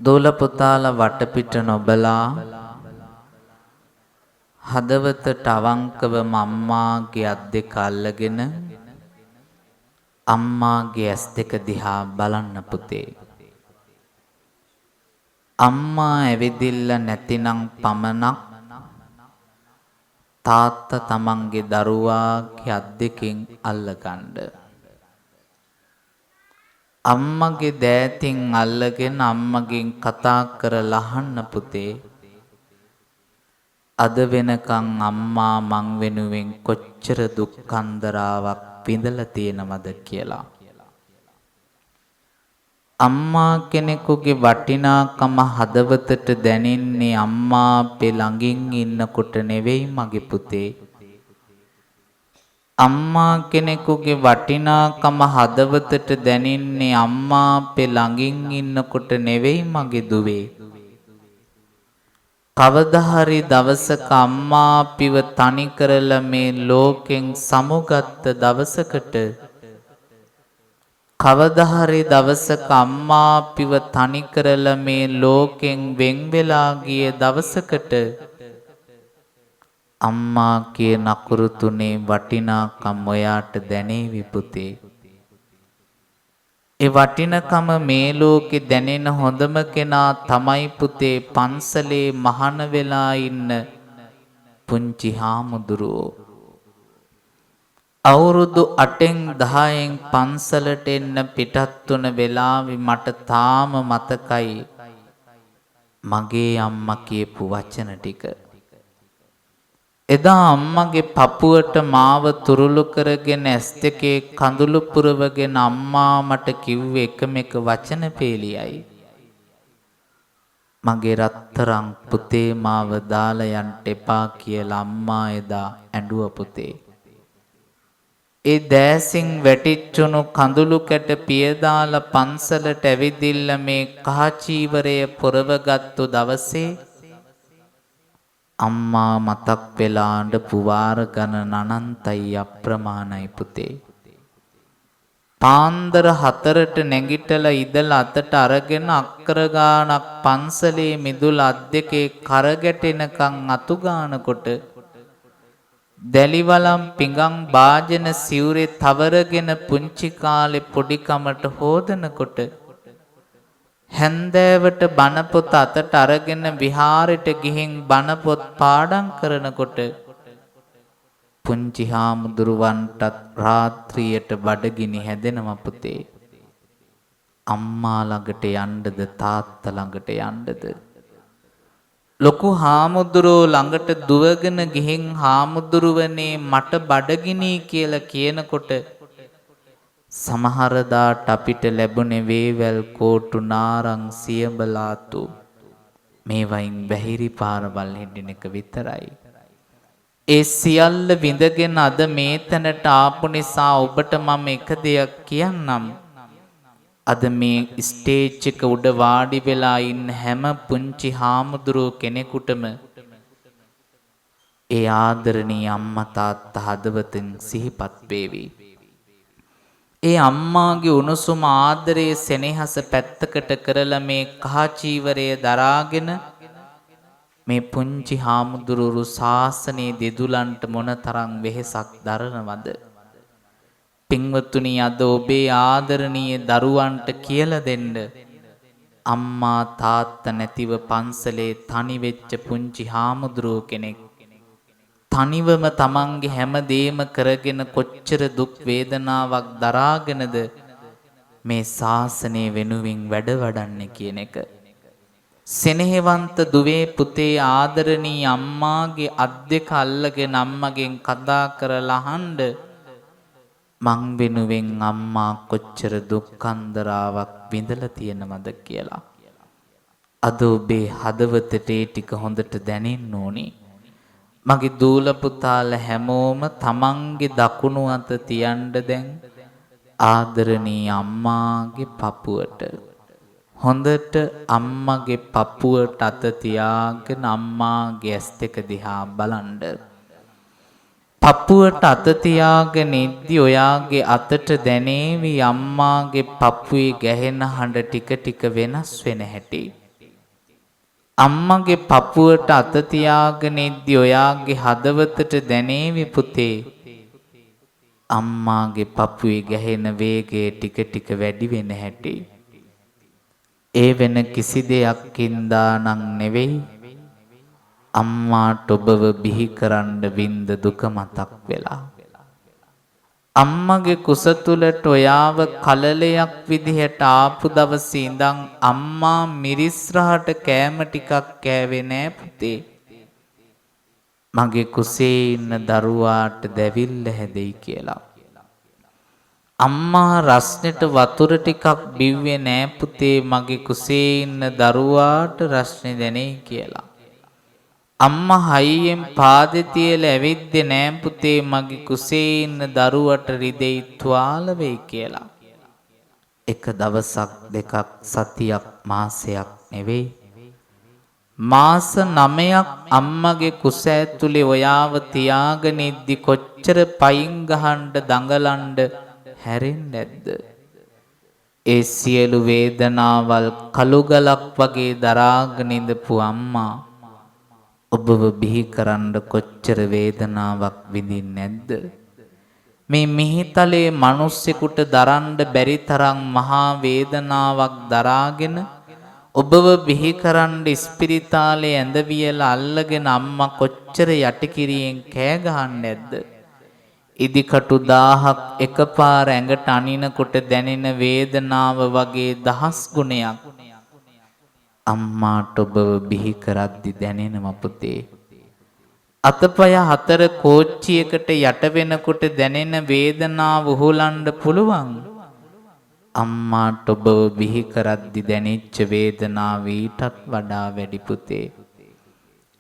දූල පුතාලා වටපිට නොබලා හදවතට අවංකවම අම්මාගේ අත් දෙක අල්ලගෙන අම්මාගේ ඇස් දෙක දිහා බලන්න පුතේ. අම්මා ඇවිදිල්ල නැතිනම් පමණක් තාත්තා තමන්ගේ දරුවාගේ අත් දෙකෙන් අල්ලගන්න. අම්මගේ දෑතින් අල්ලගෙන අම්මගෙන් කතා කරලා අහන්න පුතේ. අද වෙනකන් අම්මා මං වෙනුවෙන් කොච්චර දුක් කන්දරාවක් විඳලා තියෙනවද කියලා. අම්මා කෙනෙකුගේ වටිනාකම හදවතට දැනෙන්නේ අම්මා අපේ ළඟින් ඉන්නකොට නෙවෙයි මගේ පුතේ. අම්මා කෙනෙකුගේ වටිනාකම හදවතට දැනෙන්නේ අම්මා අපේ ළඟින් ඉන්නකොට නෙවෙයි මගේ දුවේ. කවදා හරි දවසක අම්මා අපිව තනි කරලා මේ ලෝකෙන් සමුගත්ත දවසකට කවදා හරි දවසක අම්මා අපිව තනි කරලා මේ ලෝකෙන් වෙන් වෙලා ගිය දවසකට අම්මා කියන අකුරු තුනේ වටිනාකම ඔයාට දැනේවි පුතේ. ඒ වටිනකම මේ ලෝකේ දැනෙන හොඳම කෙනා තමයි පුතේ පන්සලේ මහාන වෙලා ඉන්න පුංචි හාමුදුරුවෝ. අවුරුදු 8න් 10න් පන්සලට එන්න පිටත් වුණ වෙලාවේ මට තාම මතකයි මගේ අම්මා කියපු වචන ටික. එදා අම්මගේ පපුවට මාව තුරුළු කරගෙන ඇස් දෙකේ කඳුළු පුරවගෙන අම්මා මට කිව්වේ එකම එක වචන පේලියයි. මගේ රත්තරන් පුතේ මාව දාලා යන්න එපා කියලා අම්මා එදා ඇඬුව පුතේ. ඒ දෑසින් වැටිච්චුණු කඳුළු කැට පියදාලා පන්සලට ඇවිදින්න මේ කහචීවරය පොරවගත්තු දවසේ අම්මා මතක් වෙලා අඬපු වාර ගණන අනන්තයි අප්‍රමාණයි පුතේ. පාන්දර 4ට නැගිටලා ඉදලා අතට අරගෙන අක්කර ගානක් පන්සලේ මිදුල අත් දෙකේ කරගැටෙනකන් අතු ගානකොට දැලිවලම් පිඟන් වාජන සිවුරේ තවරගෙන පුංචි කාලේ පොඩිකමට හොදනකොට හැන්දෑවට බණපොත අතට අරගෙන විහාරෙට ගිහින් බණපොත් පාඩම් කරනකොට පුංචි හාමුදුරුවන්ටත් රාත්‍රියට බඩගිනි හැදෙනවා පුතේ. අම්මා ළඟට යන්නද තාත්තා ළඟට යන්නද? ලොකු හාමුදුරුවෝ ළඟට දුවගෙන ගිහින් හාමුදුරුවනේ මට බඩගිනි කියලා කියනකොට සමහරදාට අපිට ලැබුණේ වේවැල් කෝටු නාරං සියඹලාතු මේ වයින් බැහිරි පාරවල් හෙඩින එක විතරයි. ඒ සියල්ල විඳගෙන අද මේ තැනට ආපු නිසා ඔබට මම එක දෙයක් කියන්නම්. අද මේ ස්ටේජ් එක උඩ වාඩි වෙලා ඉන්න හැම පුංචි හාමුදුරුවෝ කෙනෙකුටම ඒ ආදරණීය අම්මා තාත්තා හදවතින් සිහිපත් වේවි. ඒ අම්මාගේ උණුසුම ආදරයේ සෙනෙහස පැත්තකට කරලා මේ කහචීවරය දරාගෙන මේ පුංචි හාමුදුරුවෝ ශාසනයේ දෙදුලන්ට මොනතරම් වෙහෙසක් දරනවද? පින්වත්තුනි අද ඔබේ ආදරණීය දරුවන්ට කියලා දෙන්න අම්මා තාත්තා නැතිව පන්සලේ තනි වෙච්ච පුංචි හාමුදුරුවෝ කෙනෙක් තනිවම තමන්ගේ හැමදේම කරගෙන කොච්චර දුක් වේදනාවක් දරාගෙනද මේ ශාසනය වෙනුවෙන් වැඩ වඩන්නේ කියන එක. සෙනෙහවන්ත දුවේ පුතේ ආදරණීය අම්මාගේ අත් දෙක අල්ලගෙන අම්මගෙන් කතා කරලා අහන්න මං වෙනුවෙන් අම්මා කොච්චර දුක් කන්දරාවක් විඳලා තියෙනවද කියලා. අද ඔබේ හදවතට ඒ ටික හොඳට දැනෙන්න ඕනේ. මගේ දූල පුතාලා හැමෝම තමන්ගේ දකුණු අත තියන්න දැන් ආදරණීය අම්මාගේ පපුවට. හොඳට අම්මගේ පපුවට අත තියාගෙන අම්මාගේ ඇස් දෙක දිහා බලන්න. පපුවට අත තියාගෙන ඉද්දි ඔයාගේ අතට දැනේවි අම්මාගේ පපුවේ ගැහෙන හඬ ටික ටික වෙනස් වෙන හැටි. අම්මගේ පපුවට අත තියාගෙන ඉද්දි ඔයාගේ හදවතට දැනේවි පුතේ අම්මාගේ පපුවේ ගැහෙන වේගය ටික ටික වැඩි වෙන හැටි. ඒ වෙන කිසි දෙයක් හින්දා නම් නෙවෙයි අම්මාට ඔබව බිහි කරන්න වින්ද දුක මතක් වෙලා. අම්මගේ කුස තුලට ඔයාව කලලයක් විදිහට ආපු දවසේ ඉඳන් අම්මා මිරිස් රහට කෑම ටිකක් කෑවේ නෑ පුතේ. මගේ කුසේ ඉන්න දරුවාට දැවිල්ල හැදෙයි කියලා. අම්මා රස්නෙට වතුර ටිකක් බිව්වේ නෑ පුතේ මගේ කුසේ ඉන්න දරුවාට රස්නේ දැනෙයි කියලා. අම්මා හයියෙන් පාදේ තියලා ඇවිද්දේ නෑ පුතේ මගේ කුසේ ඉන්න දරුවට රිදෙයි තුවාල වෙයි කියලා. එක දවසක් දෙකක් සතියක් මාසයක් නෙවෙයි මාස 9ක් අම්මගේ කුස ඇතුලේ ඔයාව තියාගෙන ඉද්දි කොච්චර පයින් ගහන්න දඟලන්න හැරෙන්නේ නැද්ද? ඒ සියලු වේදනාවල් කළු ගලක් වගේ දරාගෙන ඉඳපු අම්මා ඔබව බිහි කරන්න කොච්චර වේදනාවක් විඳින්නේ නැද්ද? මේ මිහිතලේ මිනිස්සෙකුට දරන්න බැරි තරම් මහා වේදනාවක් දරාගෙන ඔබව බිහි කරන්න ඉස්පිරිතාලේ ඇඳ වියලා අල්ලගෙන අම්මා කොච්චර යටිකිරියෙන් කෑ ගහන්නේ නැද්ද? ඉදිකටු 1000ක් එකපාර ඇඟට අනිනකොට දැනෙන වේදනාව වගේ 10 ගුණයක් අම්මාට ඔබව බිහි කරද්දි දැනෙනම පුතේ. අතපය 4 කෝච්චියකට යට වෙනකොට දැනෙන වේදනාව උහුලන්න පුළුවන්. අම්මාට ඔබව බිහි කරද්දි දැනෙච්ච වේදනාව ඊටත් වඩා වැඩි පුතේ.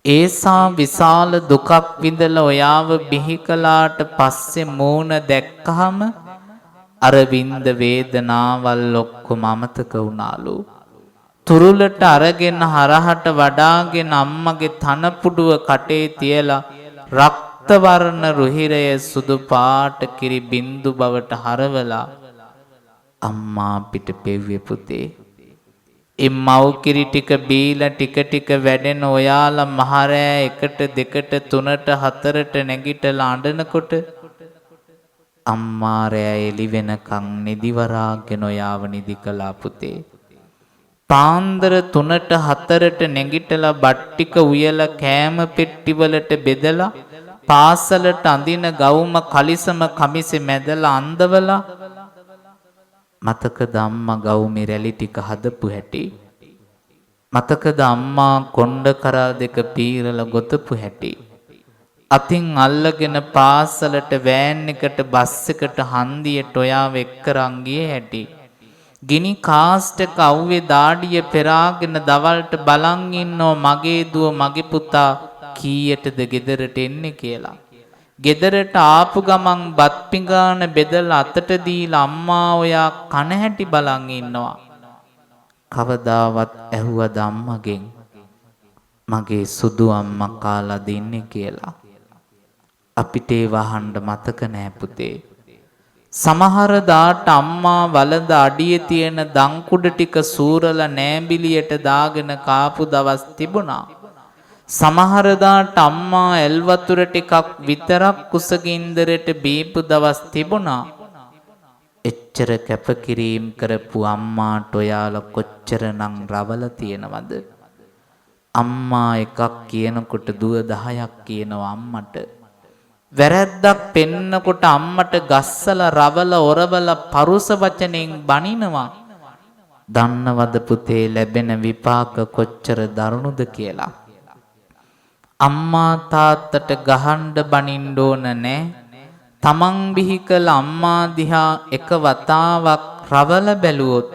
ඒසා විශාල දුකක් විඳලා ඔයාව බිහි කළාට පස්සේ මූණ දැක්කහම අර විඳ වේදනාවල් ඔක්කොම අමතක වුණාලු. තුරුලට අරගෙන හරහට වඩාගෙන අම්මගේ තනපුඩුව කටේ තියලා රක්ත වර්ණ රුහිරය සුදු පාට කිරි බින්දු බවට හරවලා අම්මා පිට පෙව්වේ පුතේ. මව් කිරි ටික බීලා ටික ටික වැඩෙන ඔයාලා මහරෑ 1 2 3 4ට නැගිටලා අඬනකොට අම්මා රෑ එළි වෙනකන් නිදිවරාගෙන ඔයාව නිදි කළා පුතේ. පාන්දර 3ට 4ට නැගිටලා බත් ටික උයලා කෑම පෙට්ටි වලට බෙදලා පාසලට අඳින ගවුම කලිසම කමිසෙ මැදලා අඳවලා මතකද අම්මා ගවුමේ රැලි ටික හදපු හැටි? මතකද අම්මා කොණ්ඩ කරා දෙක පීරලා ගොතපු හැටි? අතින් අල්ලගෙන පාසලට වෑන් එකට බස් එකට හන්දියට ඔයාව එක්කරන් ගියේ හැටි? ගිනි කාස්ටක අවුවේ දාඩිය පෙරාගෙන දවල්ට බලන් ඉන්නෝ මගේ දුව මගේ පුතා කීයටද ගෙදරට එන්නේ කියලා. ගෙදරට ආපු ගමන් බත් පිඟාන බෙදලා අතට දීලා අම්මා ඔයා කන හැටි බලන් ඉන්නවා. කවදාවත් ඇහුවද අම්මගෙන් මගේ සුදු අම්මා කාලා දෙන්නේ කියලා? අපිට ඒ වහන්න මතක නෑ පුතේ. සමහර දාට අම්මා වලද අඩියේ තියෙන දංකුඩ ටික සූරලා නෑඹිලියට දාගෙන කාපු දවස් තිබුණා. සමහර දාට අම්මා එල් වතුර ටිකක් විතරක් කුසගින්දරට බීපු දවස් තිබුණා. එච්චර කැපකිරීම කරපු අම්මාට ඔයාලා කොච්චරනම් රවල තියෙනවද? අම්මා එකක් කියනකොට දුව 10ක් කියනවා අම්මට. වැරැද්දක් පෙන්නකොට අම්මට ගස්සලා රවල ඔරවල පරුස වචනෙන් බනිනවා. දන්නවද පුතේ ලැබෙන විපාක කොච්චර දරුණුද කියලා? අම්මා තාත්තට ගහන්න බනින්න ඕන නෑ. තමන් බිහි කළ අම්මා දිහා එක වතාවක් රවල බැලුවොත්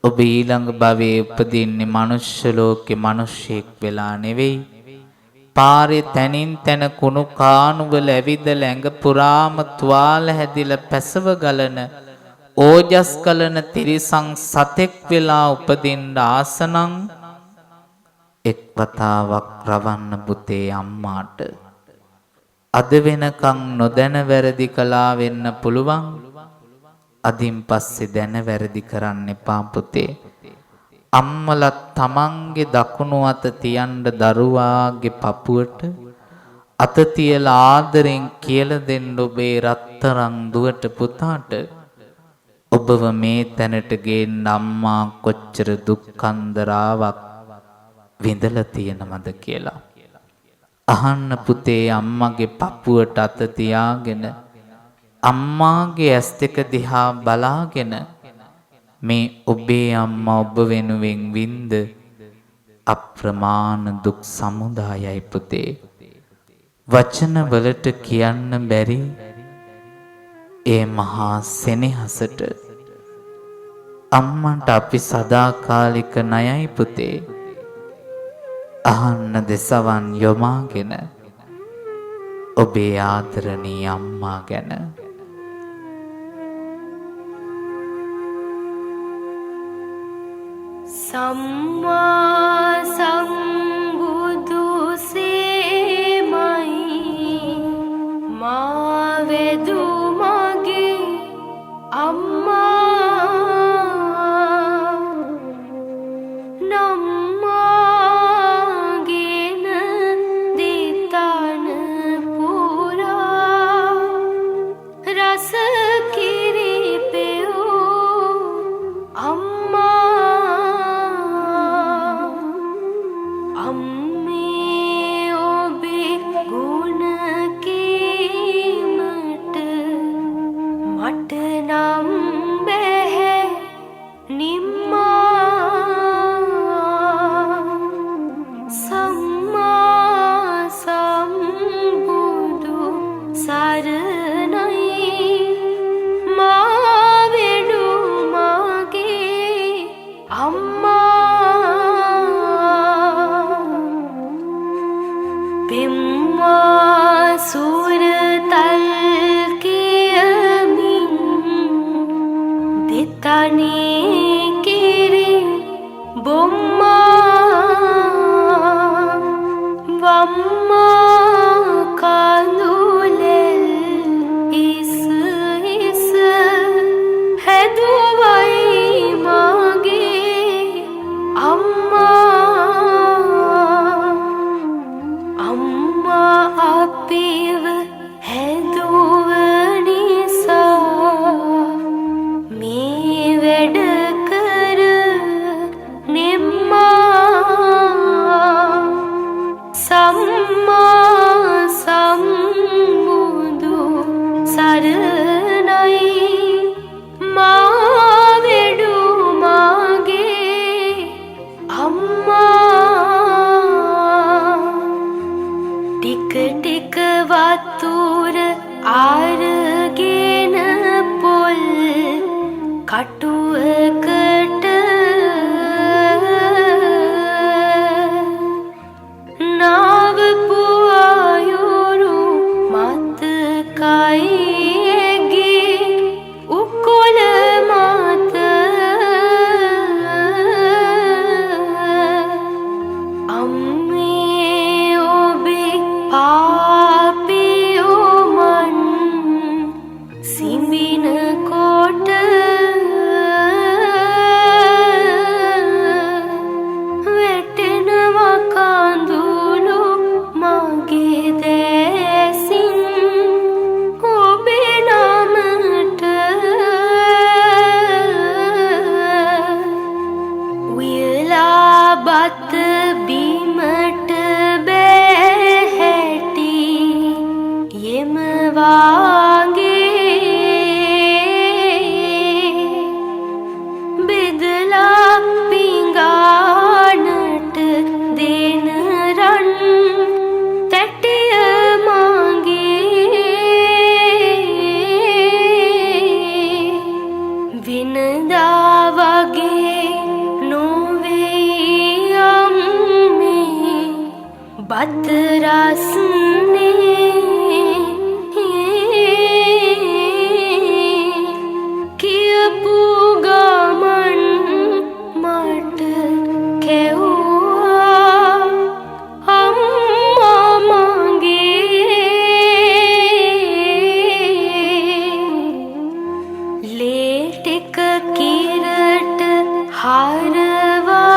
ඔබ ඊළඟ භවයේ උපදින්නේ මනුෂ්‍ය ලෝකේ මිනිහෙක් වෙලා නෙවෙයි. පාරේ තනින් තන කුණු කාණු වල ඇවිදලා ඇඟ පුරාම තුවාල හැදිලා පැසව ගලන ඕජස් කලන තිරිසන් සතෙක් වෙලා උපදින්න ආසනම් එක් වතාවක් රවන්න පුතේ අම්මාට. අද වෙනකන් නොදැන වැරදි කළා වෙන්න පුළුවන්. අදින් පස්සේ දැන වැරදි කරන්න එපා පුතේ. අම්මලා තමන්ගේ දකුණු අත තියන්න දරුවාගේ පපුවට අත තියලා ආදරෙන් කියලා දෙන්න ඔබේ රත්තරන් දුවට පුතාට ඔබව මේ තැනට ගේන්න අම්මා කොච්චර දුක් කන්දරාවක් විඳලා තියෙනවද කියලා. අහන්න පුතේ අම්මගේ පපුවට අත තියාගෙන අම්මාගේ ඇස් දෙක දිහා බලාගෙන මේ ඔබේ අම්මා ඔබ වෙනුවෙන් වින්ද අප්‍රමාණ දුක් සමුදායයි පුතේ. වචන වලට කියන්න බැරි ඒ මහා සෙනෙහසට අම්මන්ට අපි සදාකාලික ණයයි පුතේ. අහන්න දෙසවන් යොමාගෙන ඔබේ ආදරණීය අම්මා ගැන. සම්මා සම්බුදු සේමයි මා වෙදු මගේ අම්මා නම්මාගෙන දිතන පුරා රස කිරි පෙවූ අම්මා हारवा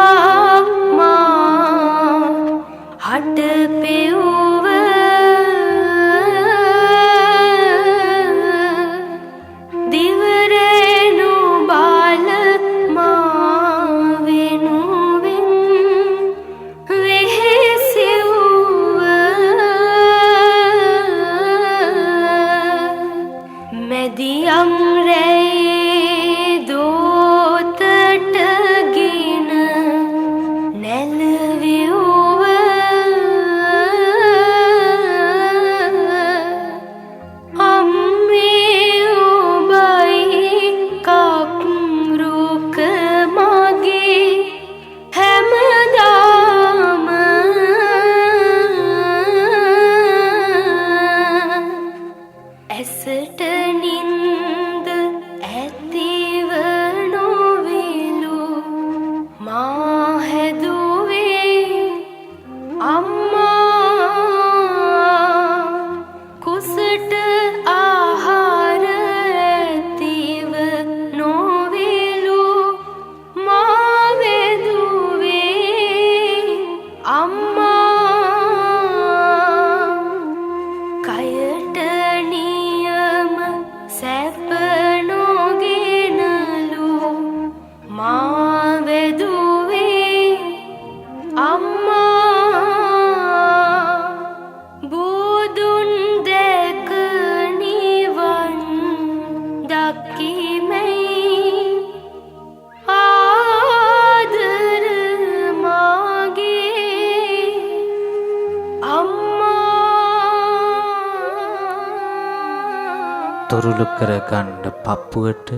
තුරුළු කරගන්න පපුවට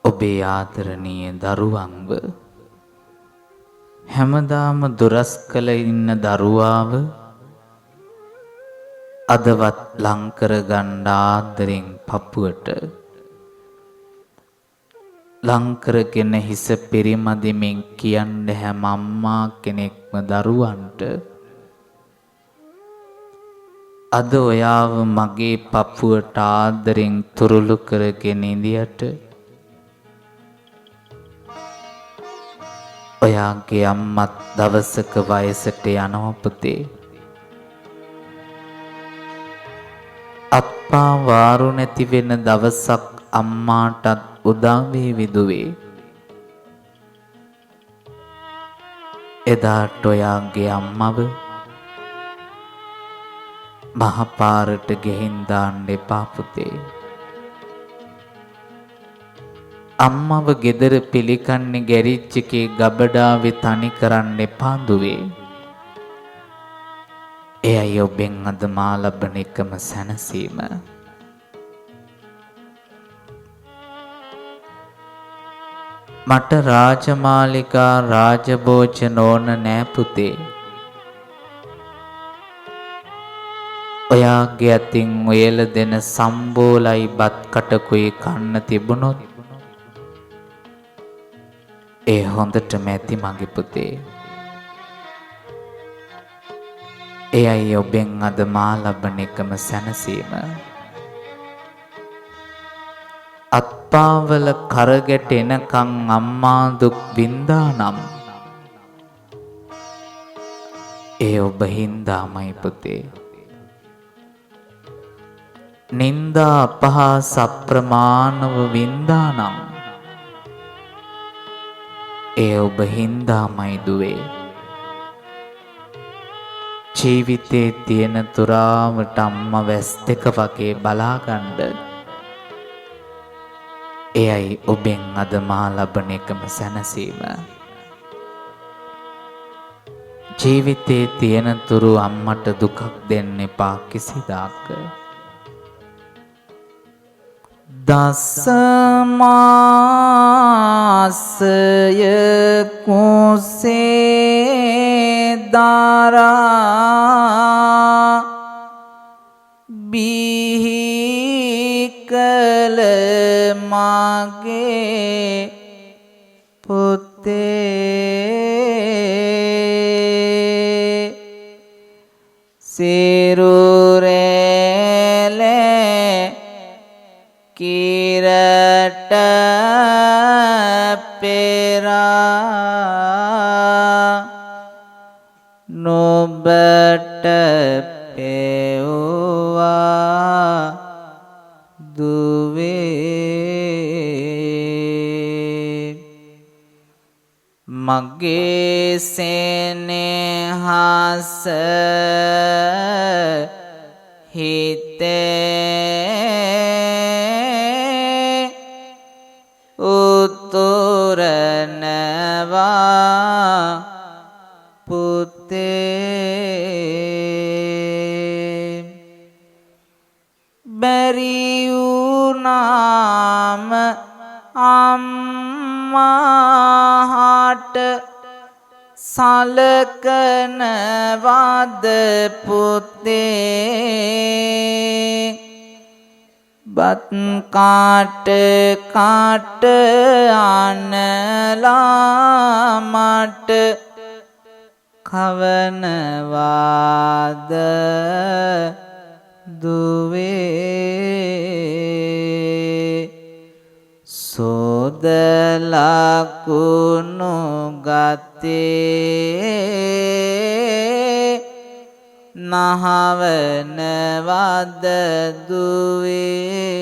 ඔබේ ආදරණීය දරුවන්ව හැමදාම දුරස් කළ ඉන්න දරුවාව අදවත් ලංකර ගන්න ආදරෙන් පපුවට ලංකරගෙන හිස පිරිමදිමින් කියන්න හැම අම්මා කෙනෙක්ම දරුවන්ට අද ඔයාව මගේ පපුවට ආදරෙන් තුරුළු කරගෙන ඉදියට ඔයාගේ අම්මත් දවසක වයසට යනවා පුතේ. අප්පා වාරු නැති වෙන දවසක් අම්මාටත් උදා වේවි දුවේ. එදාට ඔයාගේ අම්මව මහපාරට ගෙහින් දාන්න එපා පුතේ. අම්මව ගෙදර පිළිකන්නේ ගැරිච් එකේ ගබඩාවේ තනි කරන්න එපා දුවේ. එයයි ඔබෙන් අද මා ලබන එකම සැනසීම. මට රාජමාලිකා රාජභෝජන ඕන නෑ පුතේ. ඔයාගේ අතින් උයල දෙන සම්බෝලයි බත් කටකුයි කන්න තිබුණොත් ඒ හොඳටම ඇති මගේ පුතේ. එයයි ඔබෙන් අද මා ලබන එකම සැනසීම. අත්පාවල කරගැට එනකං අම්මා දුක් වින්දා නම් ඒ ඔබ හින්දාමයි පුතේ. නින්දා අපහාස අප්‍රමාණව වින්දා නම් ඒ ඔබ හින්දාමයි දුවේ. ජීවිතේ තියෙන තුරාවට අම්මා වැස් දෙක වගේ බලාගන්න එයයි ඔබෙන් අද මා ලබන එකම සැනසීම. ජීවිතේ තියෙන තුරු අම්මට දුකක් දෙන්න එපා කිසිදාක. දසමාසය කුසේ දාරා බිහි කළ මගේ පුතේ සිරුරැලේ කිරට පෙරා නොබට පෙව්වා දුවේ. මගේ සෙනෙහස හිතේ උතුරනවා පුතේ. බැරි වුණාම අම්මාට සලකනවද පුතේ. බත් කාට කාට අනලා මට කවනවාද දුවේ. සෝදලා කුණු ගතේ නහවනවද දුවේ.